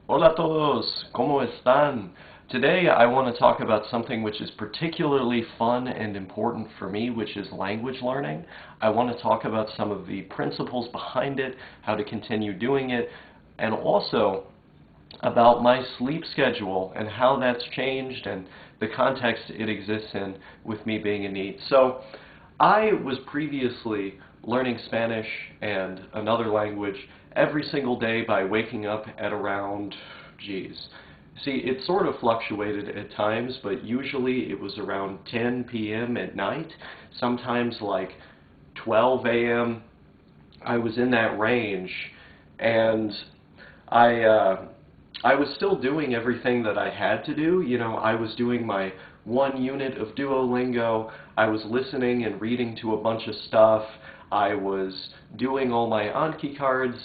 Hola a todos, ¿cómo están? Today I want to talk about something which is particularly fun and important for me, which is language learning. I want to talk about some of the principles behind it, how to continue doing it, and also about my sleep schedule and how that's changed and the context it exists in with me being a NEET. So I was previously learning Spanish and another language every single day by waking up at around, geez. See, it sort of fluctuated at times, but usually it was around 10 p.m. at night, sometimes like 12 a.m. I was in that range, and I was still doing everything that I had to do. You know, I was doing my 1 unit of Duolingo, I was listening and reading to a bunch of stuff, I was doing all my Anki cards,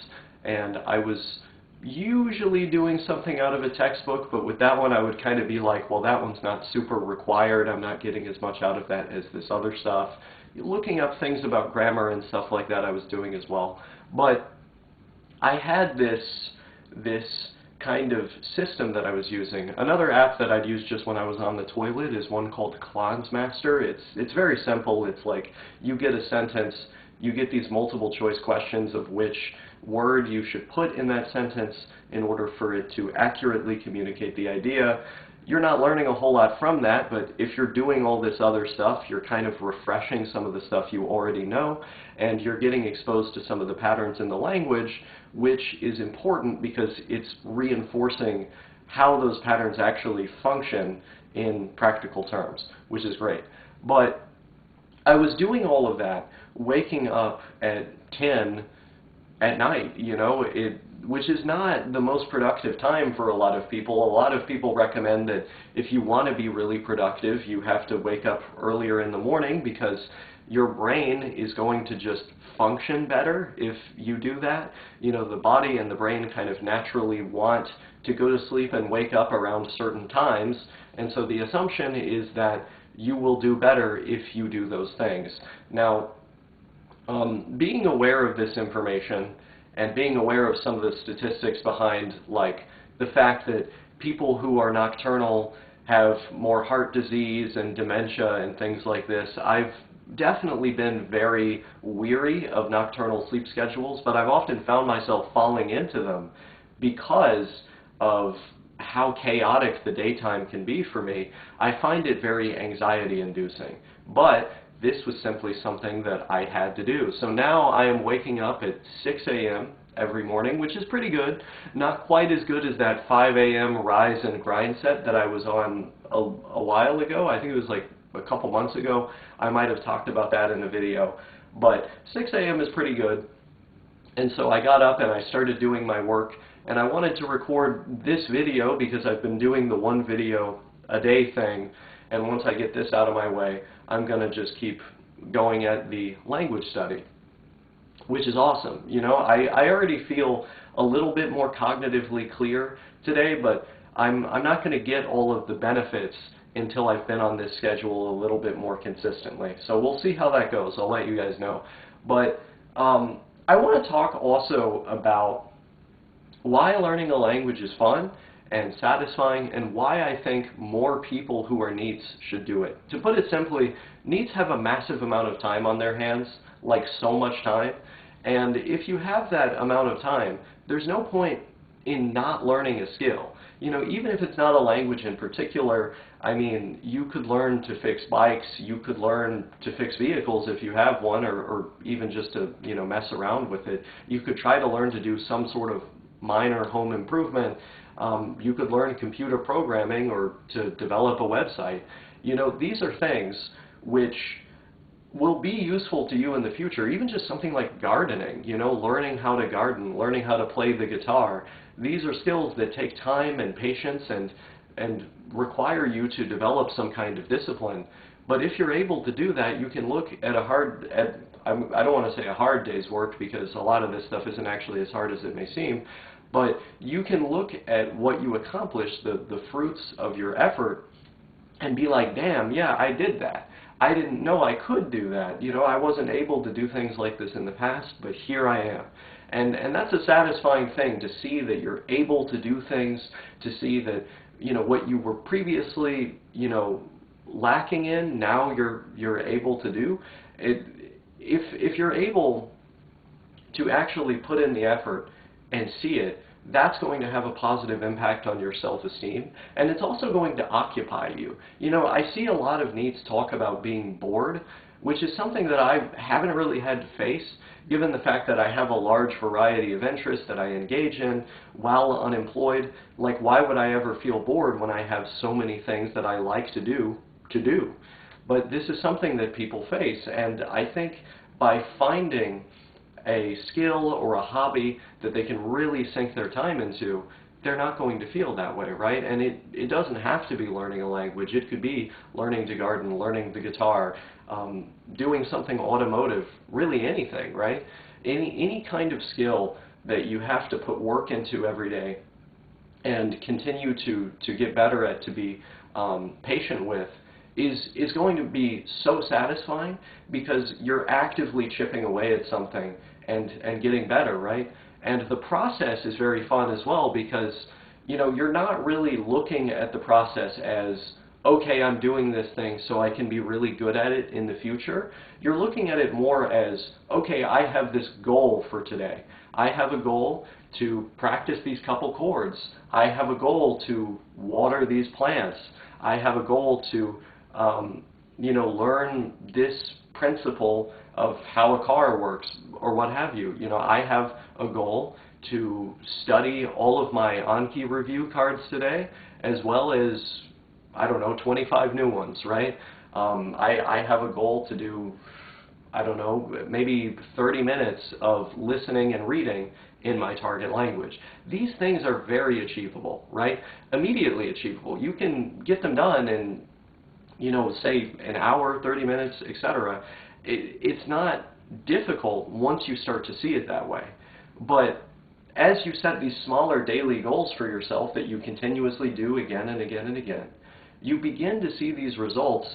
and I was usually doing something out of a textbook, but with that one I would kind of be like, well, that one's not super required, I'm not getting as much out of that as this other stuff. Looking up things about grammar and stuff like that I was doing as well. But I had this kind of system that I was using. Another app that I'd use just when I was on the toilet is one called Master. It's very simple. It's like you get a sentence, you get these multiple choice questions of which word you should put in that sentence in order for it to accurately communicate the idea. You're not learning a whole lot from that, but if you're doing all this other stuff, you're kind of refreshing some of the stuff you already know, and you're getting exposed to some of the patterns in the language, which is important because it's reinforcing how those patterns actually function in practical terms, which is great. But I was doing all of that, waking up at 10 at night, you know, which is not the most productive time for a lot of people. A lot of people recommend that if you want to be really productive, you have to wake up earlier in the morning because your brain is going to just function better if you do that. You know, the body and the brain kind of naturally want to go to sleep and wake up around certain times, and so the assumption is that you will do better if you do those things. Now, being aware of this information and being aware of some of the statistics behind, like the fact that people who are nocturnal have more heart disease and dementia and things like this, I've definitely been very weary of nocturnal sleep schedules, but I've often found myself falling into them because of how chaotic the daytime can be for me. I find it very anxiety-inducing. But this was simply something that I had to do. So now I am waking up at 6 a.m. every morning, which is pretty good. Not quite as good as that 5 a.m. rise and grind set that I was on a while ago. I think it was like a couple months ago. I might have talked about that in a video. But 6 a.m. is pretty good. And so I got up and I started doing my work. And I wanted to record this video because I've been doing the one video a day thing. And once I get this out of my way, I'm going to just keep going at the language study, which is awesome. You know, I already feel a little bit more cognitively clear today, but I'm not going to get all of the benefits until I've been on this schedule a little bit more consistently. So we'll see how that goes. I'll let you guys know. But I want to talk also about why learning a language is fun and satisfying, and why I think more people who are NEETs should do it. To put it simply, NEETs have a massive amount of time on their hands, like so much time, and if you have that amount of time, there's no point in not learning a skill. You know, even if it's not a language in particular, I mean, you could learn to fix bikes, you could learn to fix vehicles if you have one, or even just to, you know, mess around with it. You could try to learn to do some sort of minor home improvement. You could learn computer programming or to develop a website. You know, these are things which will be useful to you in the future. Even just something like gardening, you know, learning how to garden, learning how to play the guitar. These are skills that take time and patience and require you to develop some kind of discipline. But if you're able to do that, you can look at I don't want to say a hard day's work because a lot of this stuff isn't actually as hard as it may seem, but you can look at what you accomplished, the fruits of your effort, and be like, damn, yeah, I did that. I didn't know I could do that. You know, I wasn't able to do things like this in the past, but here I am. And that's a satisfying thing, to see that you're able to do things, to see that, you know, what you were previously, you know, lacking in, now you're able to do. If you're able to actually put in the effort and see it, that's going to have a positive impact on your self-esteem, and it's also going to occupy you. You know, I see a lot of NEETs talk about being bored, which is something that I haven't really had to face, given the fact that I have a large variety of interests that I engage in while unemployed. Like, why would I ever feel bored when I have so many things that I like to do? But this is something that people face, and I think by finding a skill or a hobby that they can really sink their time into, they're not going to feel that way, right? And it doesn't have to be learning a language. It could be learning to garden, learning the guitar, doing something automotive, really anything, right? Any kind of skill that you have to put work into every day and continue to get better at, to be patient with, is going to be so satisfying, because you're actively chipping away at something and getting better, right? And the process is very fun as well, because, you know, you're not really looking at the process as, okay, I'm doing this thing so I can be really good at it in the future. You're looking at it more as, okay, I have this goal for today. I have a goal to practice these couple chords. I have a goal to water these plants. I have a goal to you know, learn this principle of how a car works, or what have you. You know, I have a goal to study all of my Anki review cards today, as well as, I don't know, 25 new ones, right? I have a goal to do, I don't know, maybe 30 minutes of listening and reading in my target language. These things are very achievable, right? Immediately achievable. You can get them done in, you know, say an hour, 30 minutes, etc. It's not difficult once you start to see it that way. But as you set these smaller daily goals for yourself that you continuously do again and again and again, you begin to see these results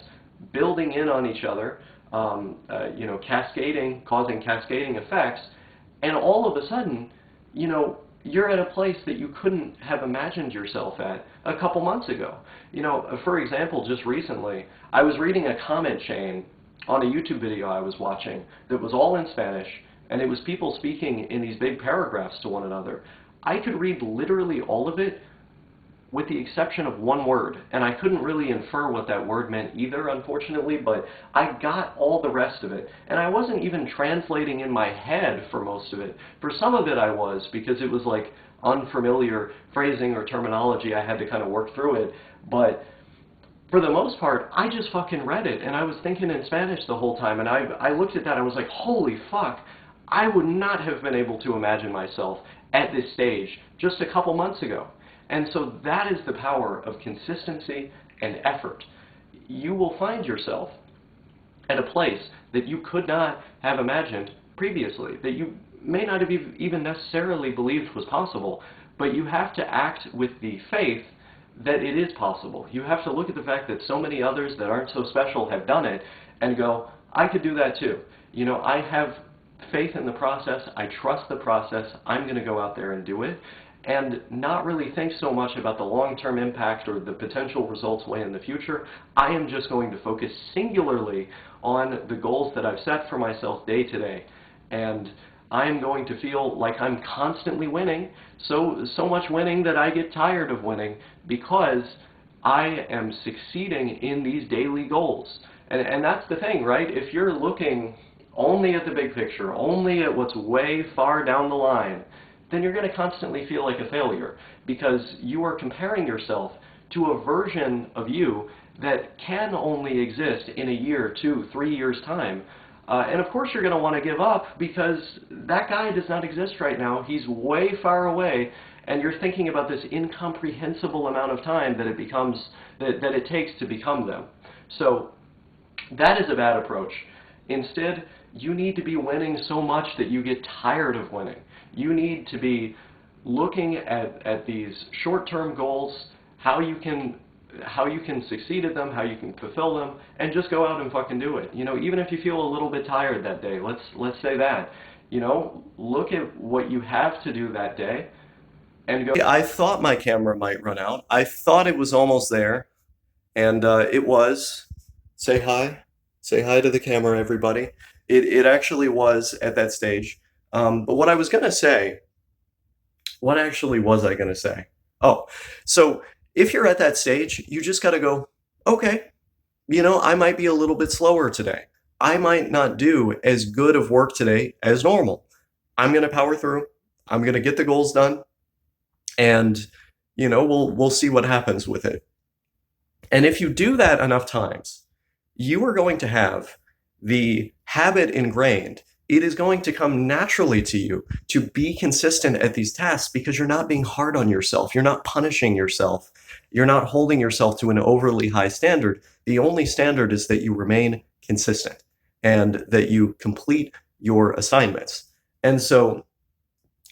building in on each other, you know, cascading, causing cascading effects, and all of a sudden, you know, you're at a place that you couldn't have imagined yourself at a couple months ago. You know, for example, just recently, I was reading a comment chain on a YouTube video I was watching that was all in Spanish, and it was people speaking in these big paragraphs to one another. I could read literally all of it with the exception of one word, and I couldn't really infer what that word meant either, unfortunately, but I got all the rest of it. And I wasn't even translating in my head for most of it. For some of it I was, because it was like unfamiliar phrasing or terminology. I had to kind of work through it, but for the most part, I just fucking read it, and I was thinking in Spanish the whole time, and I looked at that and I was like, holy fuck, I would not have been able to imagine myself at this stage just a couple months ago. And so that is the power of consistency and effort. You will find yourself at a place that you could not have imagined previously, that you may not have even necessarily believed was possible, but you have to act with the faith that it is possible. You have to look at the fact that so many others that aren't so special have done it and go, I could do that too. You know, I have faith in the process, I trust the process, I'm going to go out there and do it, and not really think so much about the long-term impact or the potential results way in the future. I am just going to focus singularly on the goals that I've set for myself day to day. And I am going to feel like I'm constantly winning, so much winning that I get tired of winning, because I am succeeding in these daily goals. And that's the thing, right? If you're looking only at the big picture, only at what's way far down the line, then you're going to constantly feel like a failure, because you are comparing yourself to a version of you that can only exist in a year, 2, 3 years' time. And of course you're going to want to give up, because that guy does not exist right now. He's way far away, and you're thinking about this incomprehensible amount of time that it takes to become them. So that is a bad approach. Instead, you need to be winning so much that you get tired of winning. You need to be looking at these short-term goals, how you can succeed at them, how you can fulfill them, and just go out and fucking do it. You know, even if you feel a little bit tired that day, let's say that. You know, look at what you have to do that day and go. I thought my camera might run out. I thought it was almost there, and it was. Say hi. Say hi to the camera, everybody. It actually was at that stage. But what I was gonna say, what actually was I gonna say? Oh, so if you're at that stage, you just gotta go, okay, I might be a little bit slower today. I might not do as good of work today as normal. I'm gonna power through. I'm gonna get the goals done, and we'll see what happens with it. And if you do that enough times, you are going to have the habit ingrained. It is going to come naturally to you to be consistent at these tasks because you're not being hard on yourself. You're not punishing yourself. You're not holding yourself to an overly high standard. The only standard is that you remain consistent and that you complete your assignments. And so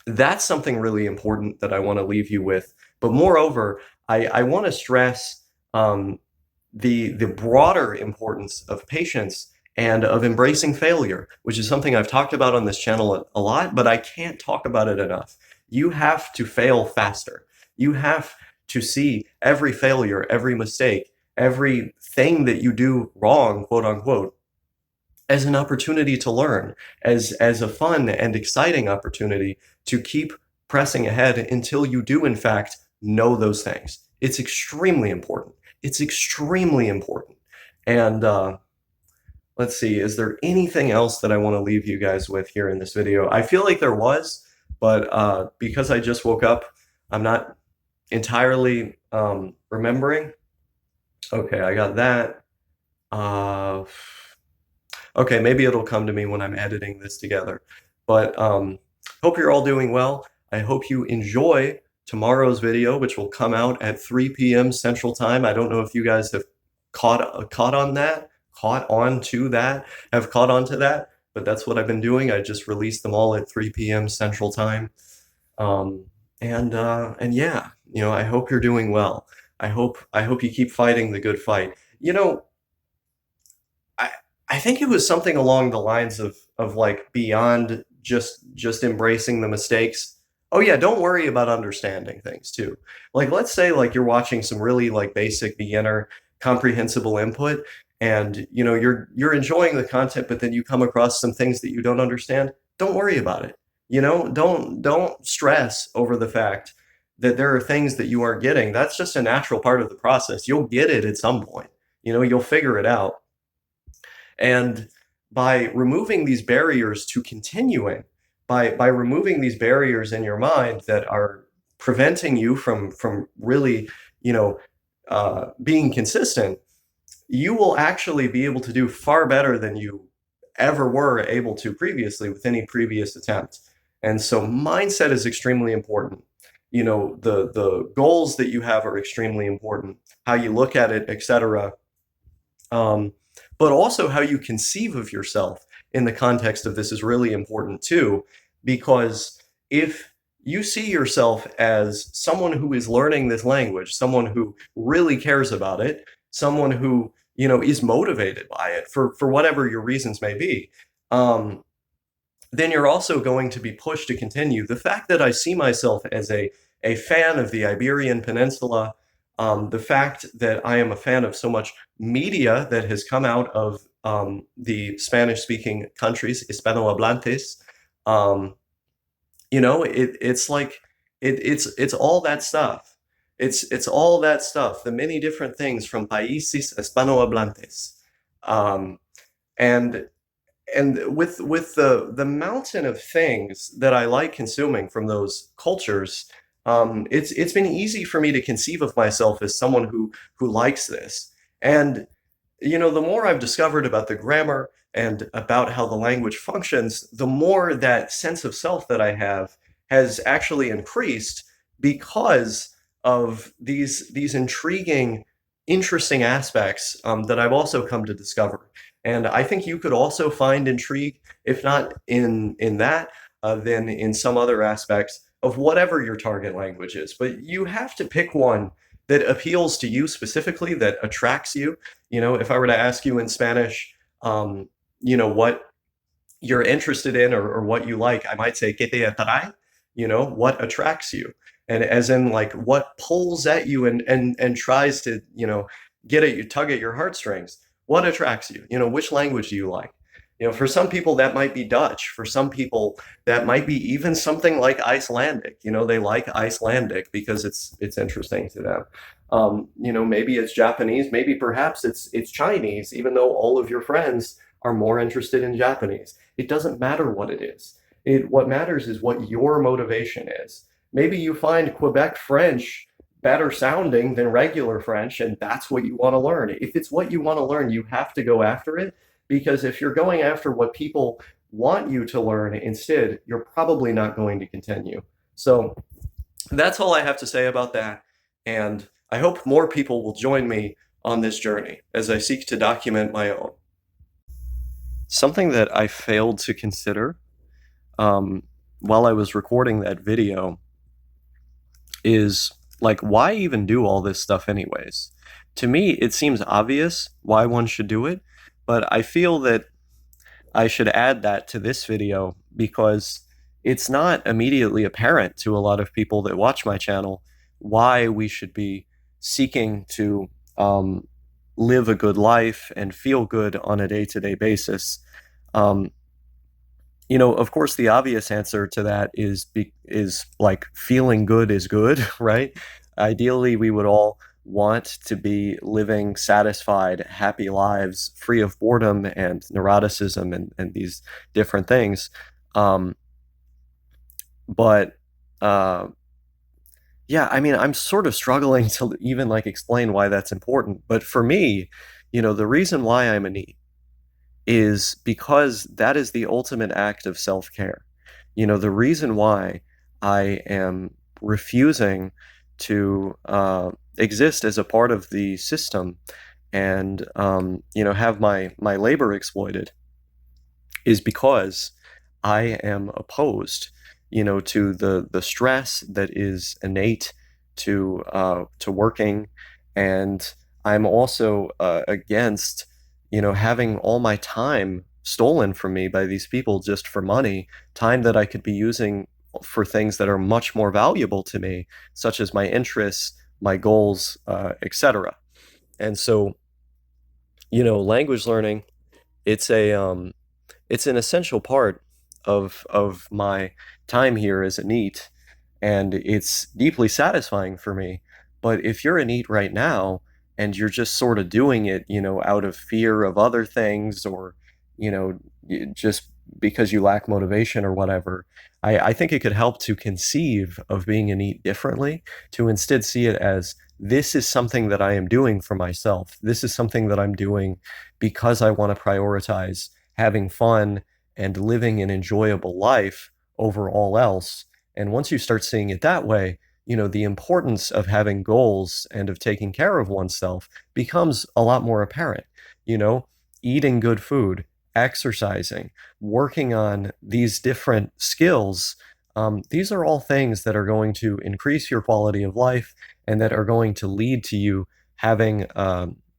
that's something really important that I want to leave you with. But moreover, I want to stress the broader importance of patience and of embracing failure, which is something I've talked about on this channel a lot, but I can't talk about it enough. You have to fail faster. You have to see every failure, every mistake, everything that you do wrong, quote unquote, as an opportunity to learn, as a fun and exciting opportunity to keep pressing ahead until you do, in fact, know those things. It's extremely important. It's extremely important. And let's see, is there anything else that I want to leave you guys with here in this video? I feel like there was, but because I just woke up, I'm not entirely remembering. Okay, I got that. Okay, maybe it'll come to me when I'm editing this together. But hope you're all doing well. I hope you enjoy tomorrow's video, which will come out at 3 p.m. Central Time. I don't know if you guys have caught on to that, but that's what I've been doing. I just released them all at 3 p.m. Central Time. And yeah, I hope you're doing well. I hope you keep fighting the good fight. I think it was something along the lines of like beyond just embracing the mistakes. Oh yeah, don't worry about understanding things too. Like let's say like you're watching some really like basic beginner comprehensible input and you're enjoying the content, but then you come across some things that you don't understand. Don't worry about it. Don't stress over the fact that there are things that you aren't getting. That's just a natural part of the process. You'll get it at some point. You'll figure it out. And by removing these barriers to continuing, by removing these barriers in your mind that are preventing you from really, being consistent, you will actually be able to do far better than you ever were able to previously with any previous attempt. And so mindset is extremely important. The goals that you have are extremely important, how you look at it, etc. But also how you conceive of yourself in the context of this is really important too, because if you see yourself as someone who is learning this language, someone who really cares about it, someone who, is motivated by it for whatever your reasons may be, then you're also going to be pushed to continue. The fact that I see myself as a fan of the Iberian Peninsula, the fact that I am a fan of so much media that has come out of the Spanish-speaking countries, Hispanohablantes, it's like it's all that stuff. It's all that stuff. The many different things from países Hispanohablantes, and with the mountain of things that I like consuming from those cultures. It's been easy for me to conceive of myself as someone who likes this. And the more I've discovered about the grammar and about how the language functions, the more that sense of self that I have has actually increased because of these intriguing, interesting aspects that I've also come to discover. And I think you could also find intrigue, if not in that, then in some other aspects of whatever your target language is. But you have to pick one that appeals to you specifically, that attracts you. If I were to ask you in Spanish, what you're interested in, or what you like, I might say, "¿Qué te atrae?" What attracts you? And as in, like, what pulls at you and tries to, get at you, tug at your heartstrings. What attracts you? Which language do you like? For some people that might be Dutch. For some people that might be even something like Icelandic. They like Icelandic because it's interesting to them. Maybe it's Japanese, maybe perhaps it's Chinese, even though all of your friends are more interested in Japanese. It doesn't matter what it is. What matters is what your motivation is. Maybe you find Quebec French better sounding than regular French, and that's what you want to learn. If it's what you want to learn, you have to go after it, because if you're going after what people want you to learn instead, you're probably not going to continue. So that's all I have to say about that. And I hope more people will join me on this journey as I seek to document my own. Something that I failed to consider um, while I was recording that video is, like, why even do all this stuff anyways? To me, it seems obvious why one should do it, but I feel that I should add that to this video because it's not immediately apparent to a lot of people that watch my channel why we should be seeking to live a good life and feel good on a day-to-day basis. Um, of course, the obvious answer to that is like feeling good is good, right? Ideally, we would all want to be living satisfied, happy lives, free of boredom and neuroticism and these different things. Um, but yeah, I mean, I'm sort of struggling to even like explain why that's important. But for me, the reason why I'm a NEET is because that is the ultimate act of self-care. The reason why I am refusing to exist as a part of the system and have my labor exploited is because I am opposed, to the stress that is innate to working, and I'm also against, having all my time stolen from me by these people just for money, time that I could be using for things that are much more valuable to me, such as my interests, my goals, etc. And so, language learning, it's a it's an essential part of my time here as a NEET, and it's deeply satisfying for me. But if you're a NEET right now and you're just sort of doing it, out of fear of other things, or just because you lack motivation or whatever, I think it could help to conceive of being a NEET differently, to instead see it as, this is something that I am doing for myself. This is something that I'm doing because I want to prioritize having fun and living an enjoyable life over all else. And once you start seeing it that way, the importance of having goals and of taking care of oneself becomes a lot more apparent. You know, Eating good food, exercising, working on these different skills, these are all things that are going to increase your quality of life and that are going to lead to you having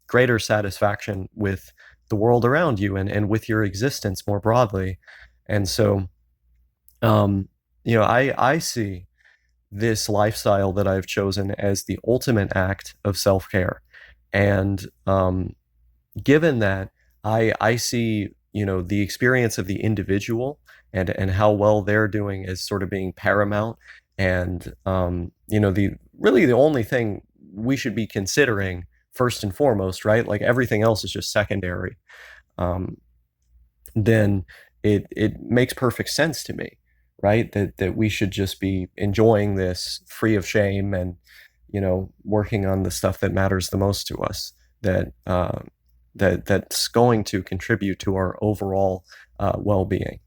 greater satisfaction with the world around you and with your existence more broadly. And so, I see this lifestyle that I've chosen as the ultimate act of self-care. And given that, I see, the experience of the individual and how well they're doing as sort of being paramount. And, the only thing we should be considering first and foremost, right? Like everything else is just secondary. Um, then it makes perfect sense to me, right? That we should just be enjoying this free of shame and, working on the stuff that matters the most to us, that's going to contribute to our overall well-being.